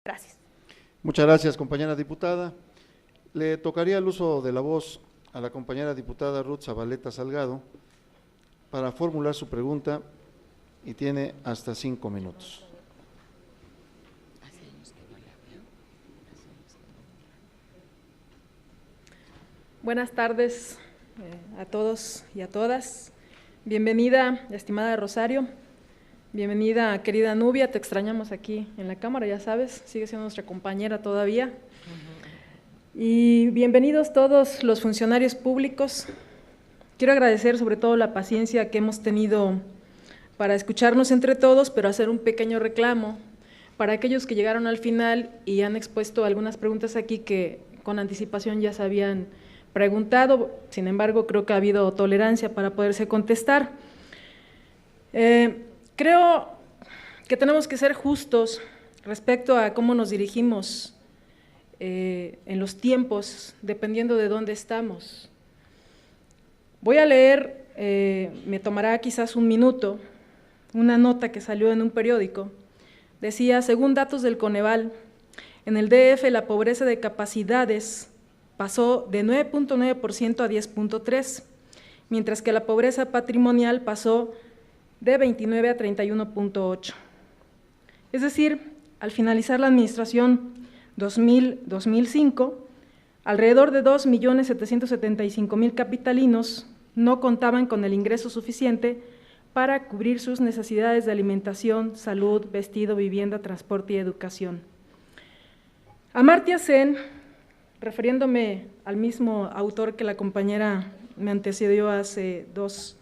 Gracias. Muchas gracias, compañera diputada. Le tocaría el uso de la voz a la compañera diputada Ruth Zabaleta Salgado para formular su pregunta y tiene hasta 5 minutos. Buenas tardes a todos y a todas. Bienvenida, estimada Rosario. Bienvenida, querida Nubia. Te extrañamos aquí en la Cámara, ya sabes, sigue siendo nuestra compañera todavía. Y bienvenidos todos los funcionarios públicos. Quiero agradecer sobre todo la paciencia que hemos tenido para escucharnos entre todos, pero hacer un pequeño reclamo para aquellos que llegaron al final y han expuesto algunas preguntas aquí que con anticipación ya se habían preguntado. Sin embargo, creo que ha habido tolerancia para poderse contestar. Creo que tenemos que ser justos respecto a cómo nos dirigimos en los tiempos, dependiendo de dónde estamos. Voy a leer, me tomará quizás un minuto, una nota que salió en un periódico. Decía, según datos del Coneval, en el DF la pobreza de capacidades pasó de 9.9% a 10.3%, mientras que la pobreza patrimonial pasó de 29 a 31.8%. Es decir, al finalizar la administración 2000-2005, alrededor de 2.775.000 capitalinos no contaban con el ingreso suficiente para cubrir sus necesidades de alimentación, salud, vestido, vivienda, transporte y educación. Amartya Sen, refiriéndome al mismo autor que la compañera me antecedió hace 2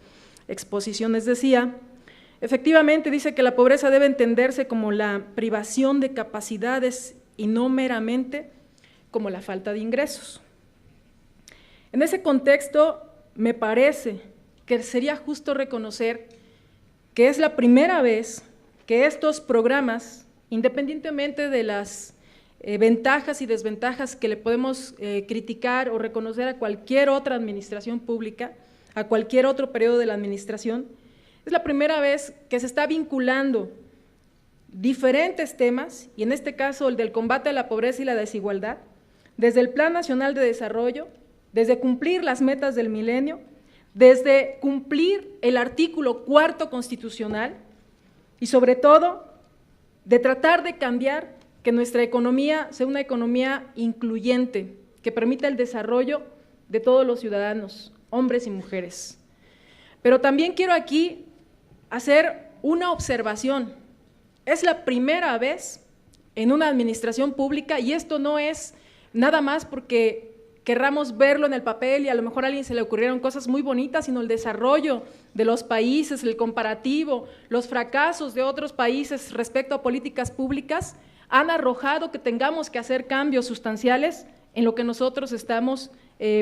exposiciones, decía, efectivamente dice que la pobreza debe entenderse como la privación de capacidades y no meramente como la falta de ingresos. En ese contexto, me parece que sería justo reconocer que es la primera vez que estos programas, independientemente de las ventajas y desventajas que le podemos criticar o reconocer a cualquier otra administración pública, a cualquier otro periodo de la administración, es la primera vez que se está vinculando diferentes temas, y en este caso el del combate a la pobreza y la desigualdad, desde el Plan Nacional de Desarrollo, desde cumplir las metas del milenio, desde cumplir el artículo 4º constitucional y sobre todo de tratar de cambiar que nuestra economía sea una economía incluyente, que permita el desarrollo de todos los ciudadanos, hombres y mujeres. Pero también quiero aquí hacer una observación. Es la primera vez en una administración pública, y esto no es nada más porque querramos verlo en el papel y a lo mejor a alguien se le ocurrieron cosas muy bonitas, sino el desarrollo de los países, el comparativo, los fracasos de otros países respecto a políticas públicas han arrojado que tengamos que hacer cambios sustanciales en lo que nosotros estamos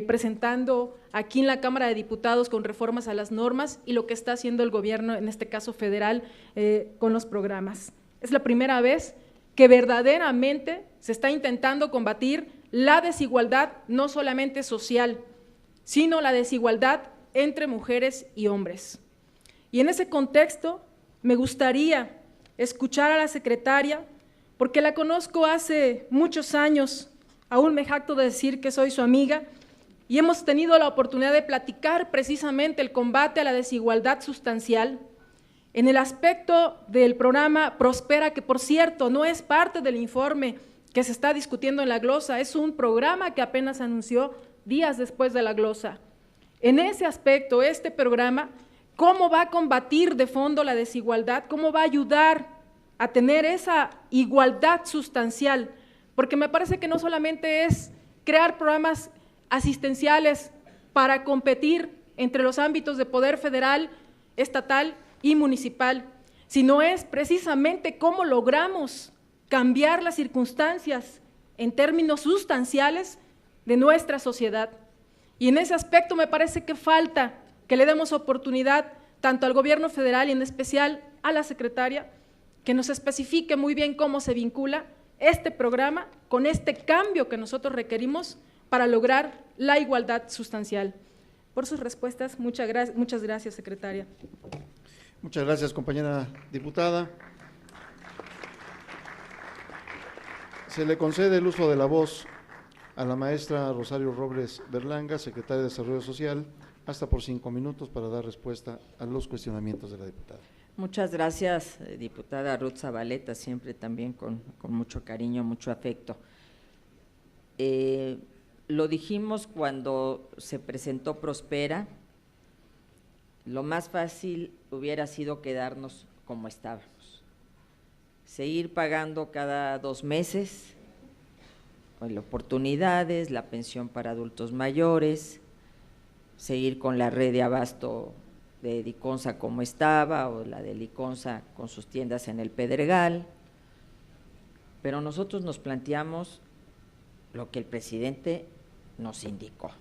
presentando aquí en la Cámara de Diputados con reformas a las normas y lo que está haciendo el gobierno, en este caso federal, con los programas. Es la primera vez que verdaderamente se está intentando combatir la desigualdad, no solamente social, sino la desigualdad entre mujeres y hombres. Y en ese contexto me gustaría escuchar a la secretaria, porque la conozco hace muchos años, aún me jacto de decir que soy su amiga, y hemos tenido la oportunidad de platicar precisamente el combate a la desigualdad sustancial en el aspecto del programa Prospera, que por cierto no es parte del informe que se está discutiendo en la glosa, es un programa que apenas anunció días después de la glosa. En ese aspecto, este programa, ¿cómo va a combatir de fondo la desigualdad? ¿Cómo va a ayudar a tener esa igualdad sustancial? Porque me parece que no solamente es crear programas asistenciales para competir entre los ámbitos de poder federal, estatal y municipal, sino es precisamente cómo logramos cambiar las circunstancias en términos sustanciales de nuestra sociedad. Y en ese aspecto me parece que falta que le demos oportunidad tanto al gobierno federal y en especial a la secretaria, que nos especifique muy bien cómo se vincula este programa con este cambio que nosotros requerimos para lograr la igualdad sustancial. Por sus respuestas, muchas gracias, secretaria. Muchas gracias, compañera diputada. Se le concede el uso de la voz a la maestra Rosario Robles Berlanga, secretaria de Desarrollo Social, hasta por 5 minutos para dar respuesta a los cuestionamientos de la diputada. Muchas gracias, diputada Ruth Zabaleta, siempre también con mucho cariño, mucho afecto. Lo dijimos cuando se presentó Prospera, lo más fácil hubiera sido quedarnos como estábamos, seguir pagando cada 2 meses, pues, oportunidades, la pensión para adultos mayores, seguir con la red de abasto de Liconza como estaba, o la de Liconza con sus tiendas en el Pedregal, pero nosotros nos planteamos lo que el presidente nos indicó.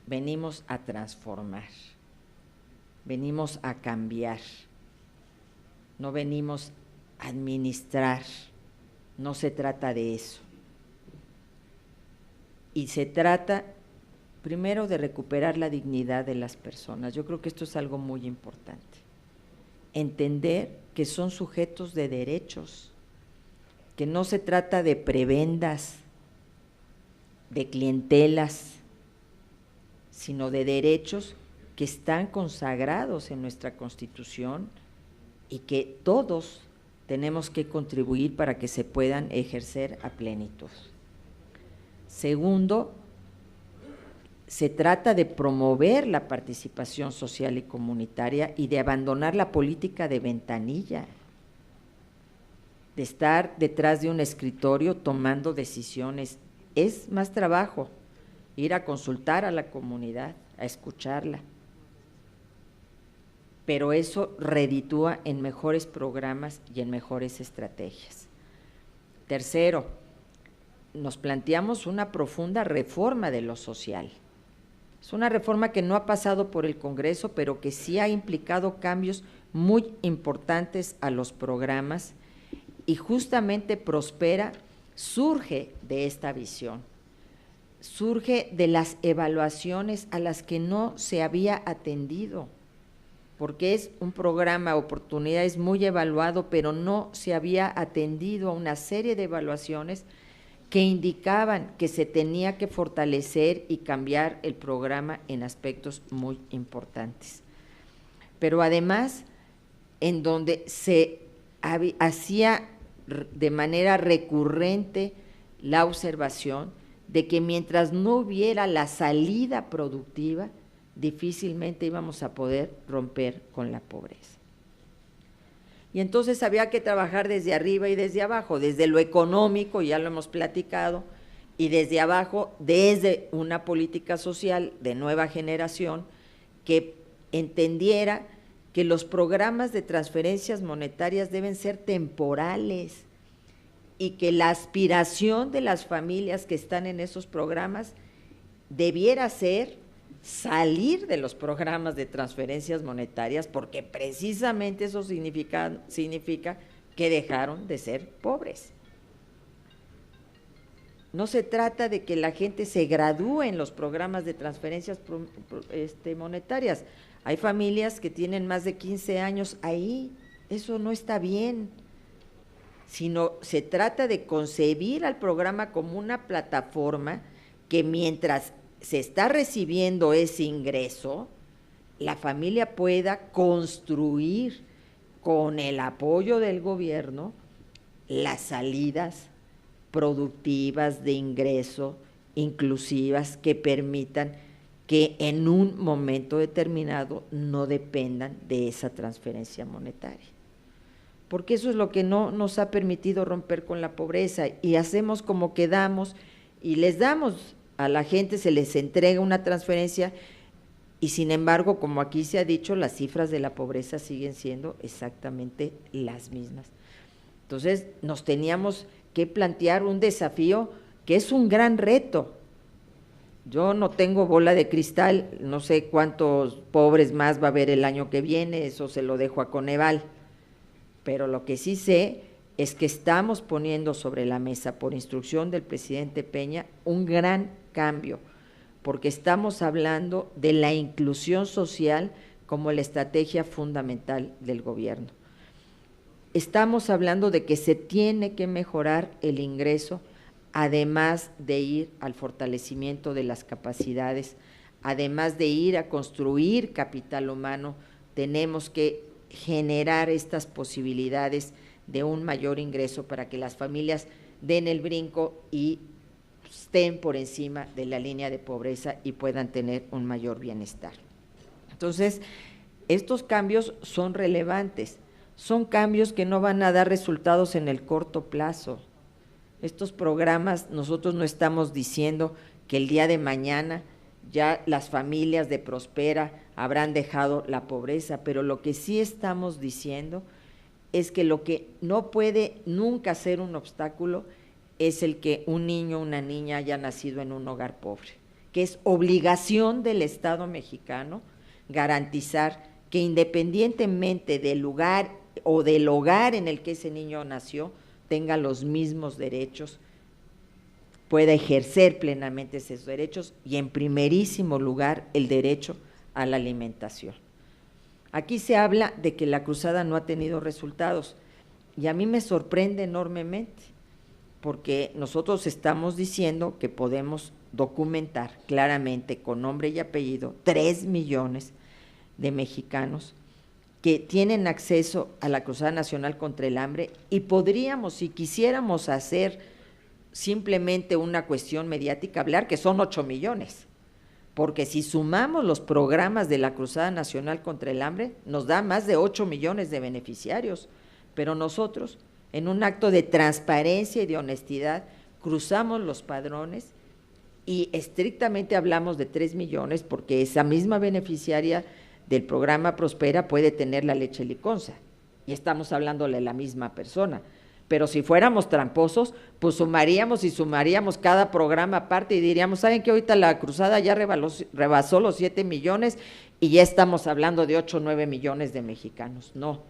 Venimos a transformar, venimos a cambiar, no venimos a administrar, no se trata de eso. Y se trata primero de recuperar la dignidad de las personas. Yo creo que esto es algo muy importante. Entender que son sujetos de derechos, que no se trata de prebendas, de clientelas, sino de derechos que están consagrados en nuestra Constitución y que todos tenemos que contribuir para que se puedan ejercer a plenitud. Segundo, se trata de promover la participación social y comunitaria y de abandonar la política de ventanilla, de estar detrás de un escritorio tomando decisiones. Es más trabajo ir a consultar a la comunidad, a escucharla, pero eso reditúa en mejores programas y en mejores estrategias. Tercero, nos planteamos una profunda reforma de lo social. Es una reforma que no ha pasado por el Congreso, pero que sí ha implicado cambios muy importantes a los programas, y justamente Prospera surge de esta visión, surge de las evaluaciones a las que no se había atendido, porque es un programa Oportunidades muy evaluado, pero no se había atendido a una serie de evaluaciones que indicaban que se tenía que fortalecer y cambiar el programa en aspectos muy importantes. Pero además, en donde se hacía de manera recurrente la observación de que mientras no hubiera la salida productiva, difícilmente íbamos a poder romper con la pobreza. Y entonces había que trabajar desde arriba y desde abajo, desde lo económico, ya lo hemos platicado, y desde abajo, desde una política social de nueva generación que entendiera que los programas de transferencias monetarias deben ser temporales y que la aspiración de las familias que están en esos programas debiera ser salir de los programas de transferencias monetarias, porque precisamente eso significa que dejaron de ser pobres. No se trata de que la gente se gradúe en los programas de transferencias monetarias. Hay familias que tienen más de 15 años ahí, eso no está bien, sino se trata de concebir al programa como una plataforma que mientras se está recibiendo ese ingreso, la familia pueda construir con el apoyo del gobierno las salidas productivas de ingreso, inclusivas, que permitan que en un momento determinado no dependan de esa transferencia monetaria. Porque eso es lo que no nos ha permitido romper con la pobreza, y hacemos como que damos y les damos a la gente, se les entrega una transferencia y sin embargo, como aquí se ha dicho, las cifras de la pobreza siguen siendo exactamente las mismas. Entonces, nos teníamos que plantear un desafío que es un gran reto. Yo no tengo bola de cristal, no sé cuántos pobres más va a haber el año que viene, eso se lo dejo a Coneval, pero lo que sí sé es que estamos poniendo sobre la mesa, por instrucción del presidente Peña, un gran cambio, porque estamos hablando de la inclusión social como la estrategia fundamental del gobierno. estamos hablando de que se tiene que mejorar el ingreso, además de ir al fortalecimiento de las capacidades, además de ir a construir capital humano, tenemos que generar estas posibilidades de un mayor ingreso para que las familias den el brinco y estén por encima de la línea de pobreza y puedan tener un mayor bienestar. Entonces, estos cambios son relevantes, son cambios que no van a dar resultados en el corto plazo. Estos programas, nosotros no estamos diciendo que el día de mañana ya las familias de Prospera habrán dejado la pobreza, pero lo que sí estamos diciendo es que lo que no puede nunca ser un obstáculo es el que un niño o una niña haya nacido en un hogar pobre, que es obligación del Estado mexicano garantizar que independientemente del lugar o del hogar en el que ese niño nació, tenga los mismos derechos, pueda ejercer plenamente esos derechos y en primerísimo lugar el derecho a la alimentación. Aquí se habla de que la cruzada no ha tenido resultados y a mí me sorprende enormemente porque nosotros estamos diciendo que podemos documentar claramente con nombre y apellido 3 millones de mexicanos que tienen acceso a la Cruzada Nacional contra el Hambre y podríamos, si quisiéramos hacer simplemente una cuestión mediática, hablar que son 8 millones, porque si sumamos los programas de la Cruzada Nacional contra el Hambre, nos da más de 8 millones de beneficiarios, pero nosotros, en un acto de transparencia y de honestidad, cruzamos los padrones y estrictamente hablamos de 3 millones, porque esa misma beneficiaria del programa Prospera puede tener la leche liconza, y estamos hablándole a la misma persona. Pero si fuéramos tramposos, pues sumaríamos cada programa aparte y diríamos, ¿saben que ahorita la cruzada ya rebasó los 7 millones y ya estamos hablando de 8 o 9 millones de mexicanos? No,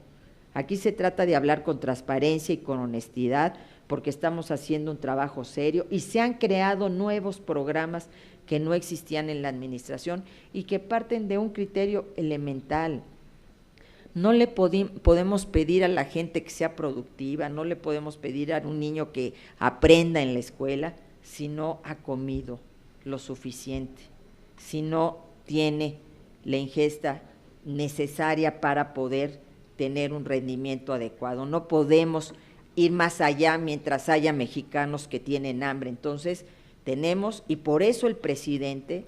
aquí se trata de hablar con transparencia y con honestidad, porque estamos haciendo un trabajo serio y se han creado nuevos programas que no existían en la administración y que parten de un criterio elemental. No le podemos pedir a la gente que sea productiva, no le podemos pedir a un niño que aprenda en la escuela si no ha comido lo suficiente, si no tiene la ingesta necesaria para poder tener un rendimiento adecuado. No podemos ir más allá mientras haya mexicanos que tienen hambre. Entonces tenemos, y por eso el presidente,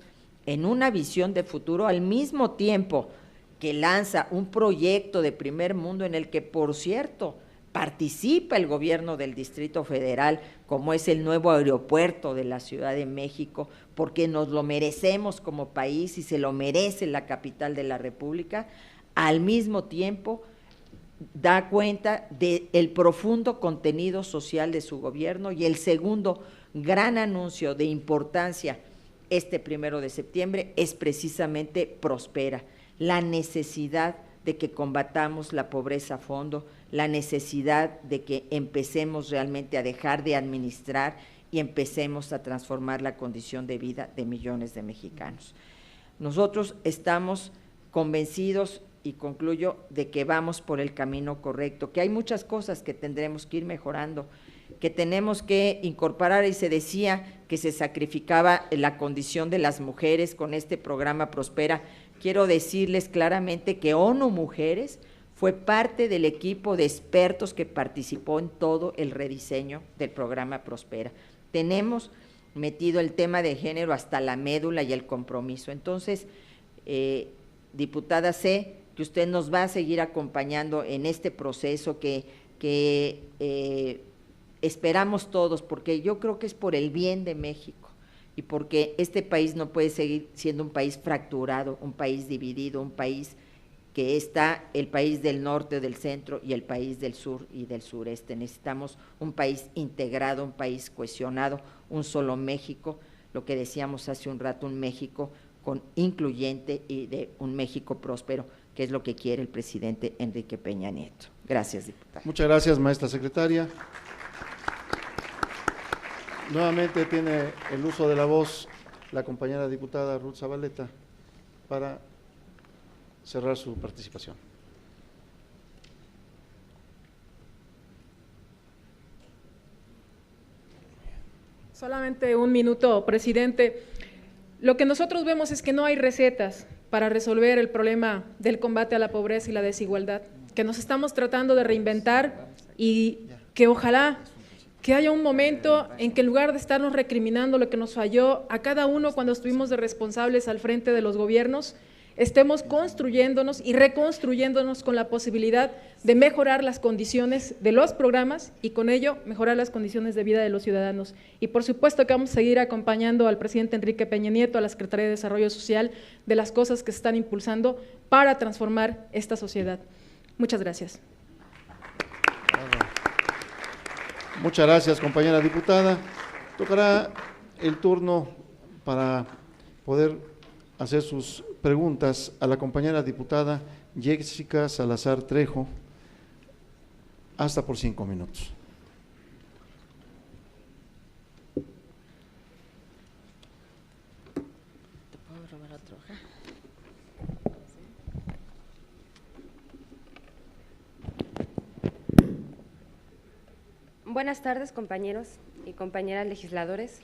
en una visión de futuro, al mismo tiempo que lanza un proyecto de primer mundo en el que, por cierto, participa el gobierno del Distrito Federal, como es el nuevo aeropuerto de la Ciudad de México, porque nos lo merecemos como país y se lo merece la capital de la República, al mismo tiempo da cuenta del profundo contenido social de su gobierno. Y el segundo gran anuncio de importancia este 1 de septiembre es precisamente Prospera, la necesidad de que combatamos la pobreza a fondo, la necesidad de que empecemos realmente a dejar de administrar y empecemos a transformar la condición de vida de millones de mexicanos. Nosotros estamos convencidos, y concluyo, de que vamos por el camino correcto, que hay muchas cosas que tendremos que ir mejorando, que tenemos que incorporar, y se decía que se sacrificaba la condición de las mujeres con este programa Prospera. Quiero decirles claramente que ONU Mujeres fue parte del equipo de expertos que participó en todo el rediseño del programa Prospera. Tenemos metido el tema de género hasta la médula y el compromiso. Entonces, diputada, sé que usted nos va a seguir acompañando en este proceso que esperamos todos, porque yo creo que es por el bien de México y porque este país no puede seguir siendo un país fracturado, un país dividido, un país que está el país del norte, del centro y el país del sur y del sureste. Necesitamos un país integrado, un país cohesionado, un solo México, lo que decíamos hace un rato, un México incluyente y de un México próspero, que es lo que quiere el presidente Enrique Peña Nieto. Gracias, diputada. Muchas gracias, maestra secretaria. Nuevamente tiene el uso de la voz la compañera diputada Ruth Zabaleta para cerrar su participación. Solamente un minuto, presidente. Lo que nosotros vemos es que no hay recetas para resolver el problema del combate a la pobreza y la desigualdad, que nos estamos tratando de reinventar y que ojalá que haya un momento en que en lugar de estarnos recriminando lo que nos falló a cada uno cuando estuvimos de responsables al frente de los gobiernos, estemos construyéndonos y reconstruyéndonos con la posibilidad de mejorar las condiciones de los programas y con ello mejorar las condiciones de vida de los ciudadanos. Y por supuesto que vamos a seguir acompañando al presidente Enrique Peña Nieto, a la Secretaría de Desarrollo Social, de las cosas que se están impulsando para transformar esta sociedad. Muchas gracias. Muchas gracias, compañera diputada. Tocará el turno para poder hacer sus preguntas a la compañera diputada Jessica Salazar Trejo, hasta por 5 minutos. ¿Te puedo robar otro? Buenas tardes, compañeros y compañeras legisladores.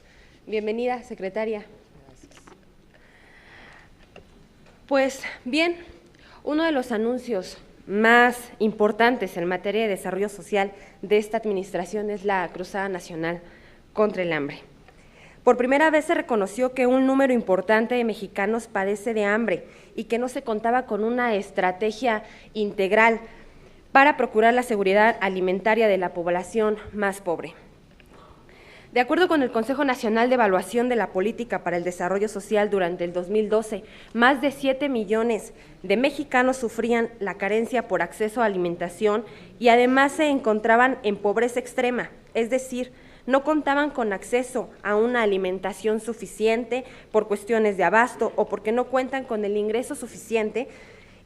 Bienvenida, secretaria. Pues bien, uno de los anuncios más importantes en materia de desarrollo social de esta administración es la Cruzada Nacional contra el Hambre. Por primera vez se reconoció que un número importante de mexicanos padece de hambre y que no se contaba con una estrategia integral para procurar la seguridad alimentaria de la población más pobre. De acuerdo con el Consejo Nacional de Evaluación de la Política para el Desarrollo Social, durante el 2012, más de 7 millones de mexicanos sufrían la carencia por acceso a alimentación y además se encontraban en pobreza extrema, es decir, no contaban con acceso a una alimentación suficiente por cuestiones de abasto o porque no cuentan con el ingreso suficiente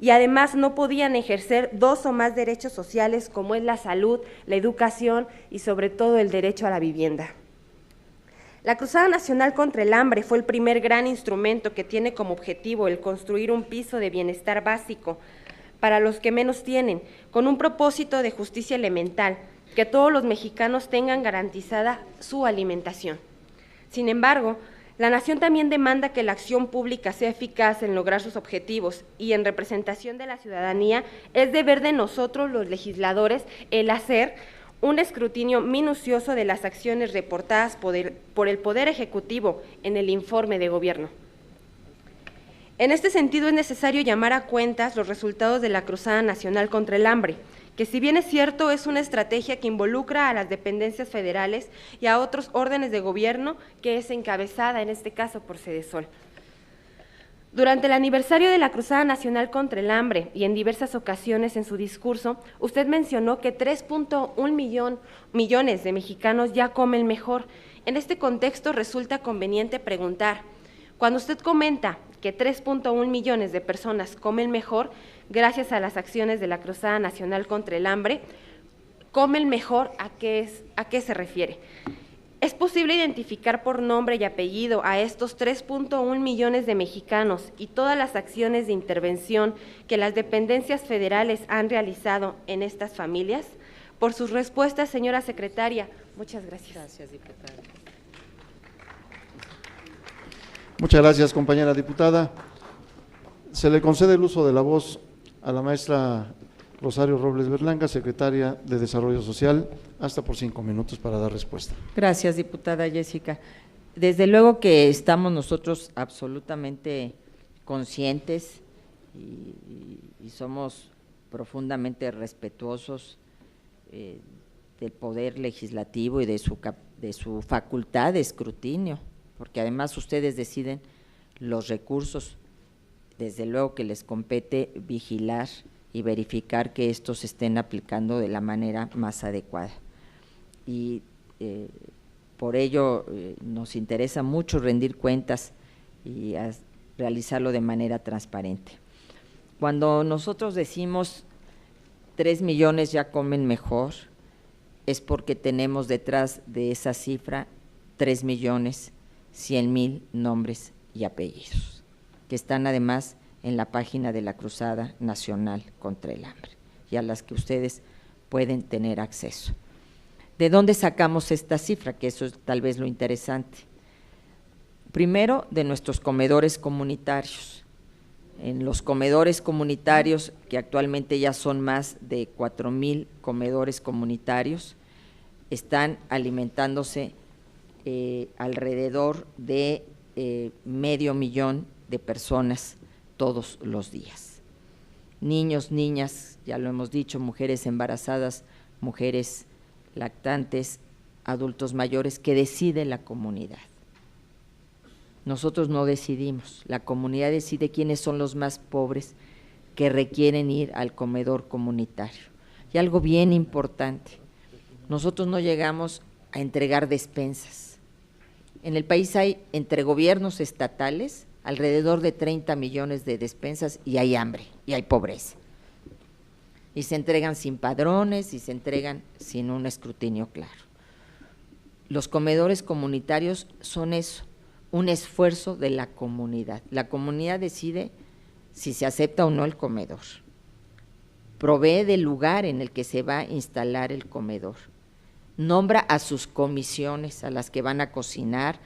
y además no podían ejercer 2 o más derechos sociales como es la salud, la educación y sobre todo el derecho a la vivienda. La Cruzada Nacional contra el Hambre fue el primer gran instrumento que tiene como objetivo el construir un piso de bienestar básico para los que menos tienen, con un propósito de justicia elemental, que todos los mexicanos tengan garantizada su alimentación. Sin embargo, la nación también demanda que la acción pública sea eficaz en lograr sus objetivos y en representación de la ciudadanía es deber de nosotros los legisladores el hacer un escrutinio minucioso de las acciones reportadas por el Poder Ejecutivo en el informe de gobierno. En este sentido, es necesario llamar a cuentas los resultados de la Cruzada Nacional contra el Hambre, que si bien es cierto, es una estrategia que involucra a las dependencias federales y a otros órdenes de gobierno, que es encabezada, en este caso, por Sedesol. Durante el aniversario de la Cruzada Nacional contra el Hambre y en diversas ocasiones en su discurso, usted mencionó que 3.1 millones de mexicanos ya comen mejor. En este contexto resulta conveniente preguntar, cuando usted comenta que 3.1 millones de personas comen mejor gracias a las acciones de la Cruzada Nacional contra el Hambre, ¿comen mejor a qué se refiere? ¿Es posible identificar por nombre y apellido a estos 3.1 millones de mexicanos y todas las acciones de intervención que las dependencias federales han realizado en estas familias? Por sus respuestas, señora secretaria. Muchas gracias. Gracias, diputada. Muchas gracias, compañera diputada. Se le concede el uso de la voz a la maestra Rosario Robles Berlanga, secretaria de Desarrollo Social, hasta por 5 minutos para dar respuesta. Gracias, diputada Jessica. Desde luego que estamos nosotros absolutamente conscientes y somos profundamente respetuosos del poder legislativo y de su facultad de escrutinio, porque además ustedes deciden los recursos, desde luego que les compete vigilar y verificar que estos se estén aplicando de la manera más adecuada. Y por ello nos interesa mucho rendir cuentas y realizarlo de manera transparente. Cuando nosotros decimos 3 millones ya comen mejor, es porque tenemos detrás de esa cifra 3.100.000 nombres y apellidos, que están además en la página de la Cruzada Nacional contra el Hambre y a las que ustedes pueden tener acceso. ¿De dónde sacamos esta cifra? Que eso es tal vez lo interesante. Primero, de nuestros comedores comunitarios. En los comedores comunitarios, que actualmente ya son más de 4,000 comedores comunitarios, están alimentándose alrededor de 500,000 de personas todos los días. Niños, niñas, ya lo hemos dicho, mujeres embarazadas, mujeres lactantes, adultos mayores, que decide la comunidad. Nosotros no decidimos, la comunidad decide quiénes son los más pobres que requieren ir al comedor comunitario. Y algo bien importante, nosotros no llegamos a entregar despensas. En el país hay, entre gobiernos estatales, alrededor de 30 millones de despensas y hay hambre y hay pobreza. Y se entregan sin padrones y se entregan sin un escrutinio claro. Los comedores comunitarios son eso, un esfuerzo de la comunidad. La comunidad decide si se acepta o no el comedor. Provee del lugar en el que se va a instalar el comedor. Nombra a sus comisiones, a las que van a cocinar,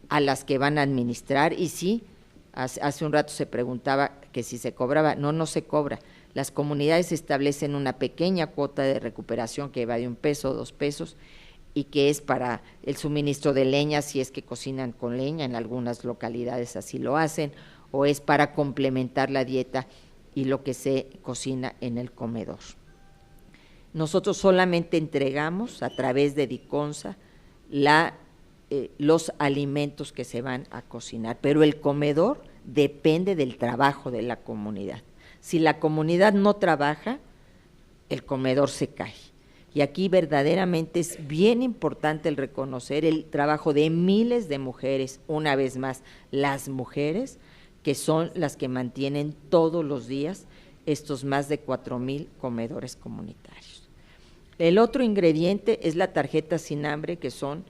a las que van a administrar, y sí, hace un rato se preguntaba que si se cobraba. No se cobra. Las comunidades establecen una pequeña cuota de recuperación que va de 1 peso, 2 pesos, y que es para el suministro de leña, si es que cocinan con leña, en algunas localidades así lo hacen, o es para complementar la dieta y lo que se cocina en el comedor. Nosotros solamente entregamos a través de Diconsa los alimentos que se van a cocinar, pero el comedor depende del trabajo de la comunidad. Si la comunidad no trabaja, el comedor se cae. Y aquí verdaderamente es bien importante el reconocer el trabajo de miles de mujeres, una vez más, las mujeres, que son las que mantienen todos los días estos más de 4,000 comedores comunitarios. El otro ingrediente es la tarjeta sin hambre, que son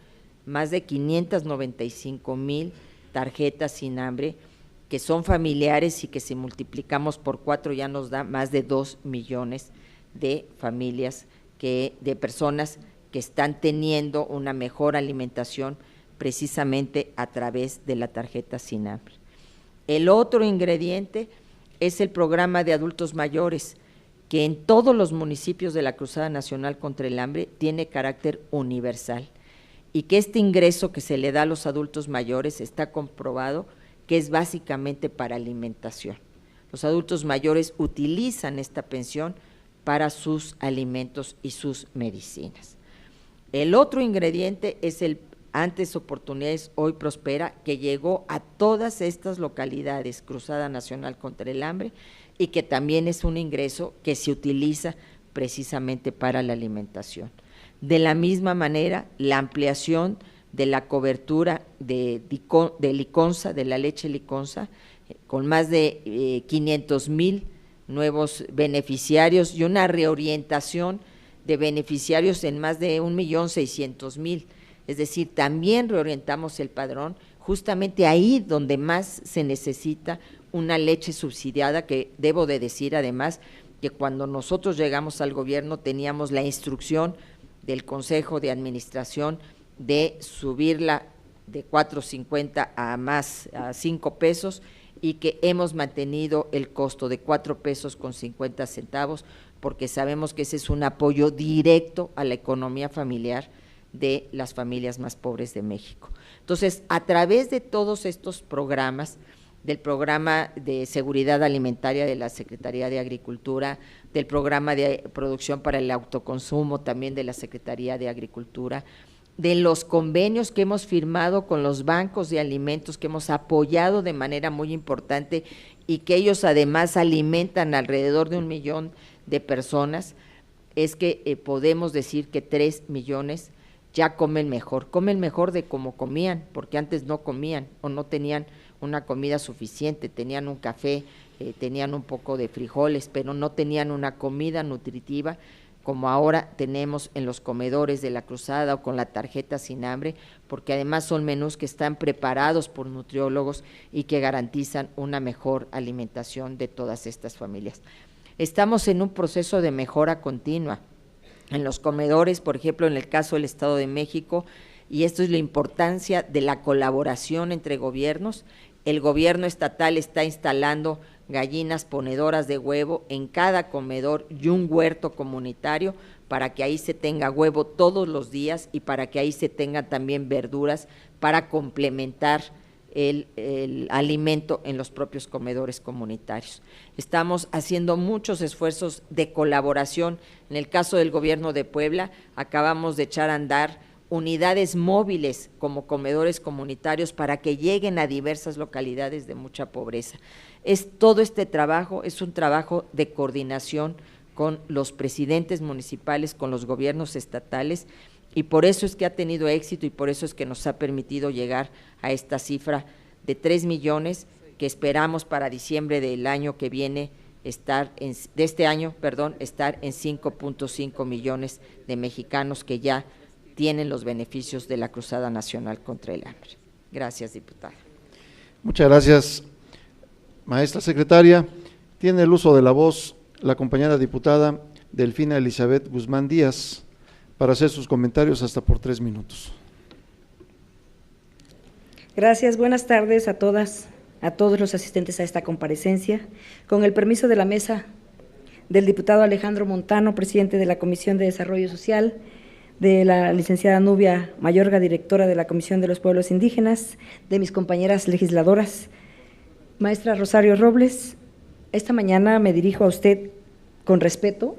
más de 595,000 tarjetas sin hambre, que son familiares y que si multiplicamos por 4 ya nos da más de 2 millones de familias, de personas que están teniendo una mejor alimentación precisamente a través de la tarjeta sin hambre. El otro ingrediente es el programa de adultos mayores, que en todos los municipios de la Cruzada Nacional contra el Hambre tiene carácter universal, y que este ingreso que se le da a los adultos mayores está comprobado que es básicamente para alimentación. Los adultos mayores utilizan esta pensión para sus alimentos y sus medicinas. El otro ingrediente es el Antes Oportunidades, Hoy Prospera, que llegó a todas estas localidades, Cruzada Nacional contra el Hambre, y que también es un ingreso que se utiliza precisamente para la alimentación. De la misma manera, la ampliación de la cobertura de Liconsa, de la leche Liconsa, con más de 500,000 nuevos beneficiarios y una reorientación de beneficiarios en más de 1,600,000. Es decir, también reorientamos el padrón justamente ahí donde más se necesita una leche subsidiada, que debo de decir además que cuando nosotros llegamos al gobierno teníamos la instrucción del Consejo de Administración de subirla de 4.50 a 5 pesos, y que hemos mantenido el costo de 4 pesos con 50 centavos, porque sabemos que ese es un apoyo directo a la economía familiar de las familias más pobres de México. Entonces, a través de todos estos programas, del programa de seguridad alimentaria de la Secretaría de Agricultura, del programa de producción para el autoconsumo también de la Secretaría de Agricultura, de los convenios que hemos firmado con los bancos de alimentos, que hemos apoyado de manera muy importante y que ellos además alimentan alrededor de 1 millón de personas, es que podemos decir que 3 millones ya comen mejor de como comían, porque antes no comían o no tenían una comida suficiente, tenían un café, tenían un poco de frijoles, pero no tenían una comida nutritiva como ahora tenemos en los comedores de la Cruzada o con la tarjeta sin hambre, porque además son menús que están preparados por nutriólogos y que garantizan una mejor alimentación de todas estas familias. Estamos en un proceso de mejora continua. en los comedores, por ejemplo, en el caso del Estado de México, y esto es la importancia de la colaboración entre gobiernos. El gobierno estatal está instalando gallinas ponedoras de huevo en cada comedor y un huerto comunitario para que ahí se tenga huevo todos los días y para que ahí se tengan también verduras para complementar el alimento en los propios comedores comunitarios. Estamos haciendo muchos esfuerzos de colaboración. En el caso del gobierno de Puebla, acabamos de echar a andar unidades móviles como comedores comunitarios para que lleguen a diversas localidades de mucha pobreza. Todo este trabajo es un trabajo de coordinación con los presidentes municipales, con los gobiernos estatales, y por eso es que ha tenido éxito y por eso es que nos ha permitido llegar a esta cifra de 3 millones que esperamos para diciembre del año que viene estar en 5.5 millones de mexicanos que ya tienen los beneficios de la Cruzada Nacional contra el Hambre. Gracias, diputada. Muchas gracias, maestra secretaria. Tiene el uso de la voz la compañera diputada Delfina Elizabeth Guzmán Díaz para hacer sus comentarios hasta por 3 minutos. Gracias, buenas tardes a todas, a todos los asistentes a esta comparecencia. Con el permiso de la mesa del diputado Alejandro Montano, presidente de la Comisión de Desarrollo Social, de la licenciada Nubia Mayorga, directora de la Comisión de los Pueblos Indígenas, de mis compañeras legisladoras, maestra Rosario Robles, esta mañana me dirijo a usted con respeto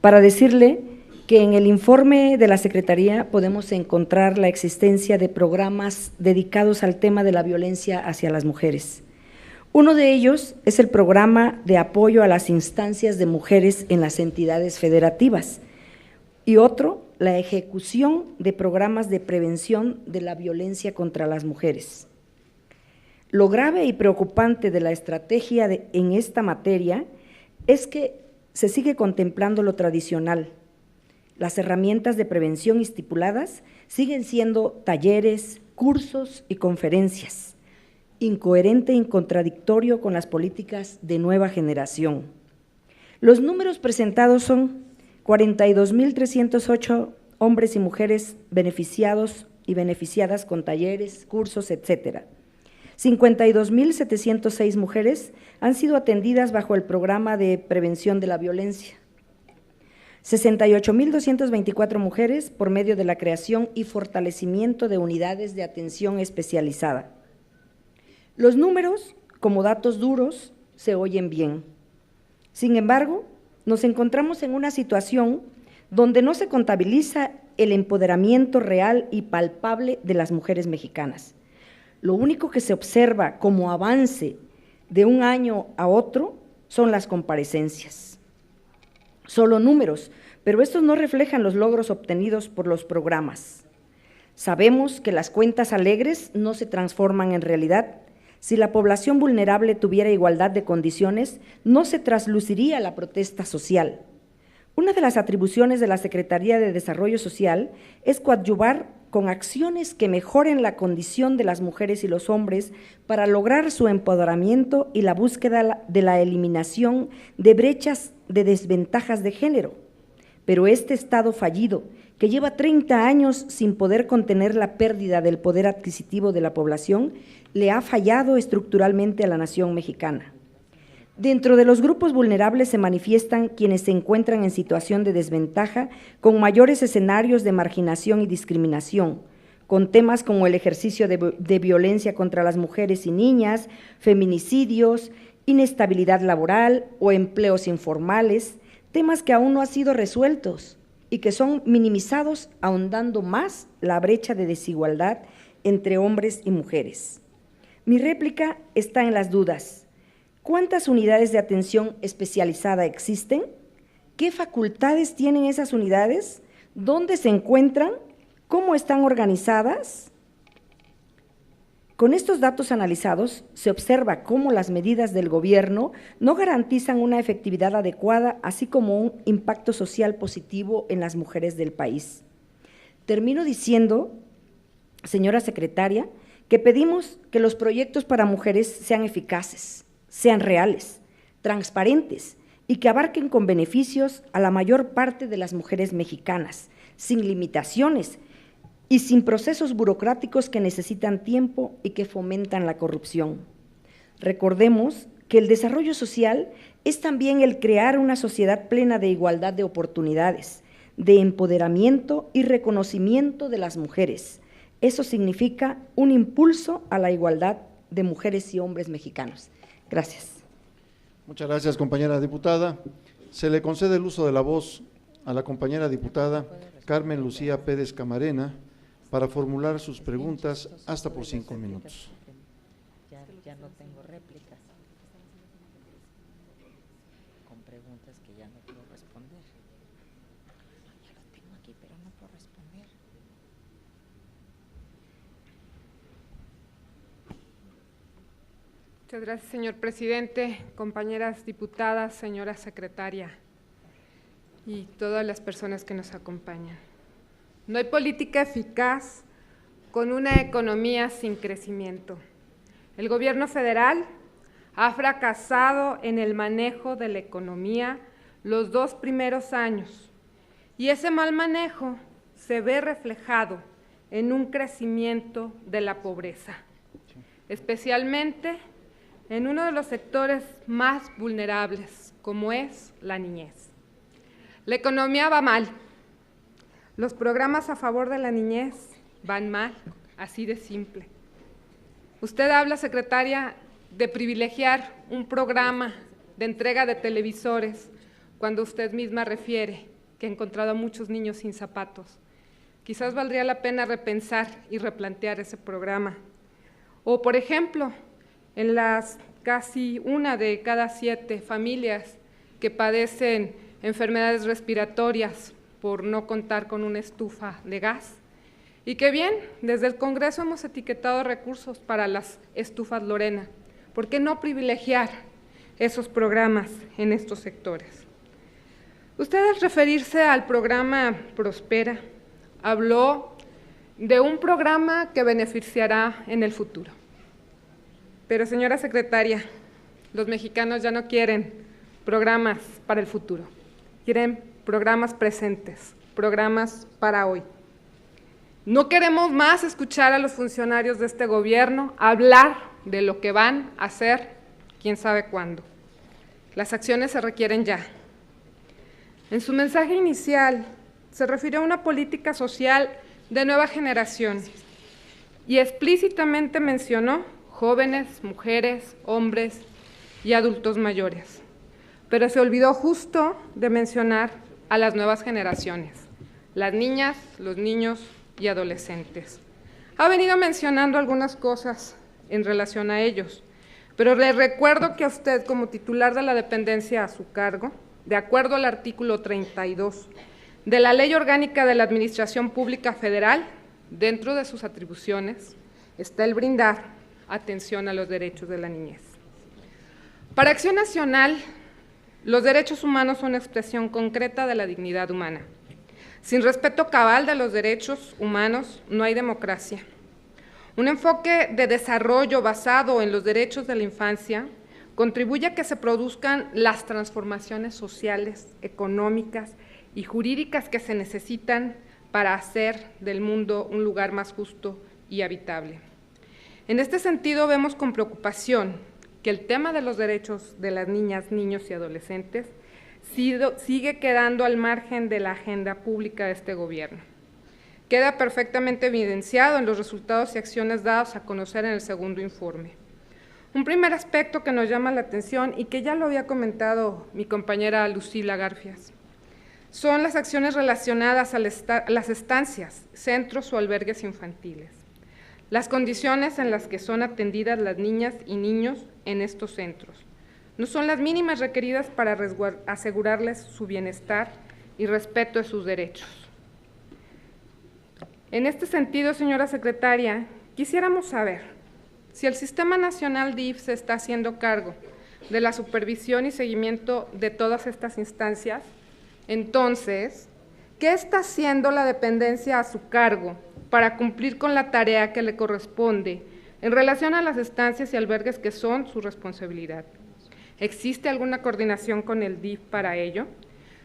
para decirle que en el informe de la Secretaría podemos encontrar la existencia de programas dedicados al tema de la violencia hacia las mujeres. Uno de ellos es el programa de apoyo a las instancias de mujeres en las entidades federativas y otro, la ejecución de programas de prevención de la violencia contra las mujeres. Lo grave y preocupante de la estrategia en esta materia es que se sigue contemplando lo tradicional. Las herramientas de prevención estipuladas siguen siendo talleres, cursos y conferencias, incoherente y contradictorio con las políticas de nueva generación. Los números presentados son 42.308 hombres y mujeres beneficiados y beneficiadas con talleres, cursos, etcétera. 52.706 mujeres han sido atendidas bajo el programa de prevención de la violencia. 68.224 mujeres por medio de la creación y fortalecimiento de unidades de atención especializada. Los números, como datos duros, se oyen bien. Sin embargo, nos encontramos en una situación donde no se contabiliza el empoderamiento real y palpable de las mujeres mexicanas. Lo único que se observa como avance de un año a otro son las comparecencias. Solo números, pero estos no reflejan los logros obtenidos por los programas. Sabemos que las cuentas alegres no se transforman en realidad. Si la población vulnerable tuviera igualdad de condiciones, no se trasluciría la protesta social. Una de las atribuciones de la Secretaría de Desarrollo Social es coadyuvar con acciones que mejoren la condición de las mujeres y los hombres para lograr su empoderamiento y la búsqueda de la eliminación de brechas de desventajas de género. Pero este Estado fallido, que lleva 30 años sin poder contener la pérdida del poder adquisitivo de la población, le ha fallado estructuralmente a la nación mexicana. Dentro de los grupos vulnerables se manifiestan quienes se encuentran en situación de desventaja con mayores escenarios de marginación y discriminación, con temas como el ejercicio de violencia contra las mujeres y niñas, feminicidios, inestabilidad laboral o empleos informales, temas que aún no han sido resueltos y que son minimizados, ahondando más la brecha de desigualdad entre hombres y mujeres. Mi réplica está en las dudas. ¿Cuántas unidades de atención especializada existen? ¿Qué facultades tienen esas unidades? ¿Dónde se encuentran? ¿Cómo están organizadas? Con estos datos analizados, se observa cómo las medidas del gobierno no garantizan una efectividad adecuada, así como un impacto social positivo en las mujeres del país. Termino diciendo, señora secretaria, que pedimos que los proyectos para mujeres sean eficaces, sean reales, transparentes y que abarquen con beneficios a la mayor parte de las mujeres mexicanas, sin limitaciones y sin procesos burocráticos que necesitan tiempo y que fomentan la corrupción. Recordemos que el desarrollo social es también el crear una sociedad plena de igualdad de oportunidades, de empoderamiento y reconocimiento de las mujeres. Eso significa un impulso a la igualdad de mujeres y hombres mexicanos. Gracias. Muchas gracias, compañera diputada. Se le concede el uso de la voz a la compañera diputada Carmen Lucía Pérez Camarena para formular sus preguntas hasta por 5 minutos. Ya no tengo réplicas. Con preguntas que ya no puedo responder. Ya lo tengo aquí, pero no puedo responder. Muchas gracias, señor presidente, compañeras diputadas, señora secretaria y todas las personas que nos acompañan. No hay política eficaz con una economía sin crecimiento. El gobierno federal ha fracasado en el manejo de la economía los 2 primeros años y ese mal manejo se ve reflejado en un crecimiento de la pobreza, especialmente en uno de los sectores más vulnerables, como es la niñez. La economía va mal, los programas a favor de la niñez van mal, así de simple. Usted habla, secretaria, de privilegiar un programa de entrega de televisores, cuando usted misma refiere que ha encontrado a muchos niños sin zapatos. Quizás valdría la pena repensar y replantear ese programa. O, por ejemplo, en las casi 1 de cada 7 familias que padecen enfermedades respiratorias por no contar con una estufa de gas, y que bien, desde el Congreso hemos etiquetado recursos para las estufas Lorena. ¿Por qué no privilegiar esos programas en estos sectores? Usted, al referirse al programa Prospera, habló de un programa que beneficiará en el futuro. Pero, señora secretaria, los mexicanos ya no quieren programas para el futuro, quieren programas presentes, programas para hoy. No queremos más escuchar a los funcionarios de este gobierno hablar de lo que van a hacer, quién sabe cuándo. Las acciones se requieren ya. En su mensaje inicial se refirió a una política social de nueva generación y explícitamente mencionó jóvenes, mujeres, hombres y adultos mayores. Pero se olvidó justo de mencionar a las nuevas generaciones, las niñas, los niños y adolescentes. Ha venido mencionando algunas cosas en relación a ellos, pero le recuerdo que a usted, como titular de la dependencia a su cargo, de acuerdo al artículo 32 de la Ley Orgánica de la Administración Pública Federal, dentro de sus atribuciones está el brindar atención a los derechos de la niñez. Para Acción Nacional, los derechos humanos son expresión concreta de la dignidad humana. Sin respeto cabal de los derechos humanos no hay democracia. Un enfoque de desarrollo basado en los derechos de la infancia contribuye a que se produzcan las transformaciones sociales, económicas y jurídicas que se necesitan para hacer del mundo un lugar más justo y habitable. En este sentido, vemos con preocupación que el tema de los derechos de las niñas, niños y adolescentes sigue quedando al margen de la agenda pública de este gobierno. Queda perfectamente evidenciado en los resultados y acciones dados a conocer en el segundo informe. Un primer aspecto que nos llama la atención y que ya lo había comentado mi compañera Lucila Garfias, son las acciones relacionadas a las estancias, centros o albergues infantiles. Las condiciones en las que son atendidas las niñas y niños en estos centros no son las mínimas requeridas para asegurarles su bienestar y respeto de sus derechos. En este sentido, señora secretaria, quisiéramos saber si el Sistema Nacional de IFE se está haciendo cargo de la supervisión y seguimiento de todas estas instancias. Entonces, ¿qué está haciendo la dependencia a su cargo para cumplir con la tarea que le corresponde en relación a las estancias y albergues que son su responsabilidad? ¿Existe alguna coordinación con el DIF para ello?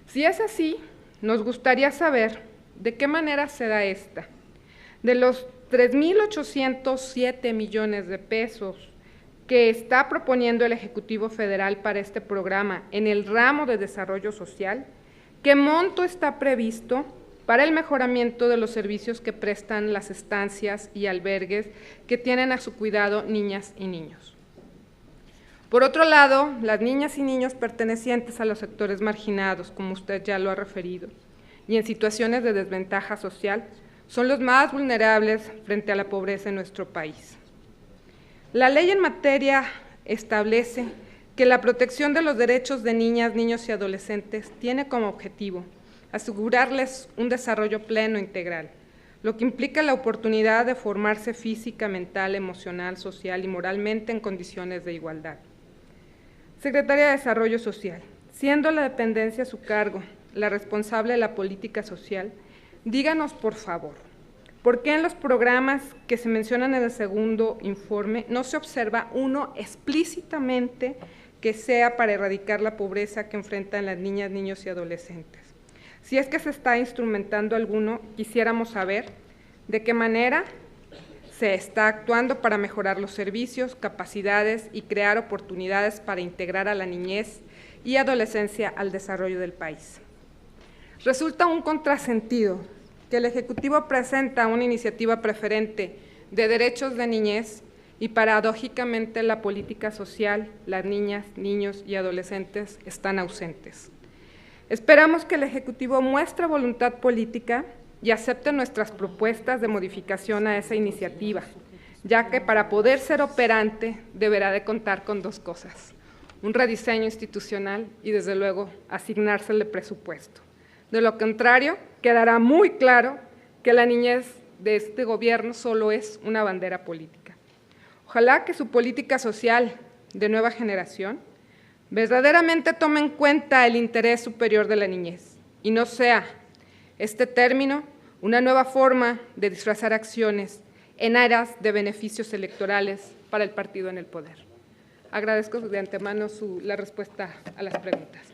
Si es así, nos gustaría saber de qué manera se da esta. De los 3.807 millones de pesos que está proponiendo el Ejecutivo Federal para este programa en el ramo de desarrollo social, ¿qué monto está previsto para el mejoramiento de los servicios que prestan las estancias y albergues que tienen a su cuidado niñas y niños? Por otro lado, las niñas y niños pertenecientes a los sectores marginados, como usted ya lo ha referido, y en situaciones de desventaja social, son los más vulnerables frente a la pobreza en nuestro país. La ley en materia establece que la protección de los derechos de niñas, niños y adolescentes tiene como objetivo asegurarles un desarrollo pleno e integral, lo que implica la oportunidad de formarse física, mental, emocional, social y moralmente en condiciones de igualdad. Secretaría de Desarrollo Social, siendo la dependencia a su cargo la responsable de la política social, díganos, por favor, ¿por qué en los programas que se mencionan en el segundo informe no se observa uno explícitamente que sea para erradicar la pobreza que enfrentan las niñas, niños y adolescentes? Si es que se está instrumentando alguno, quisiéramos saber de qué manera se está actuando para mejorar los servicios, capacidades y crear oportunidades para integrar a la niñez y adolescencia al desarrollo del país. Resulta un contrasentido que el Ejecutivo presenta una iniciativa preferente de derechos de niñez y paradójicamente la política social, las niñas, niños y adolescentes están ausentes. Esperamos que el Ejecutivo muestre voluntad política y acepte nuestras propuestas de modificación a esa iniciativa, ya que para poder ser operante deberá de contar con dos cosas: un rediseño institucional y, desde luego, asignársele presupuesto. De lo contrario, quedará muy claro que la niñez de este gobierno solo es una bandera política. Ojalá que su política social de nueva generación verdaderamente tome en cuenta el interés superior de la niñez y no sea este término una nueva forma de disfrazar acciones en aras de beneficios electorales para el partido en el poder. Agradezco de antemano la respuesta a las preguntas.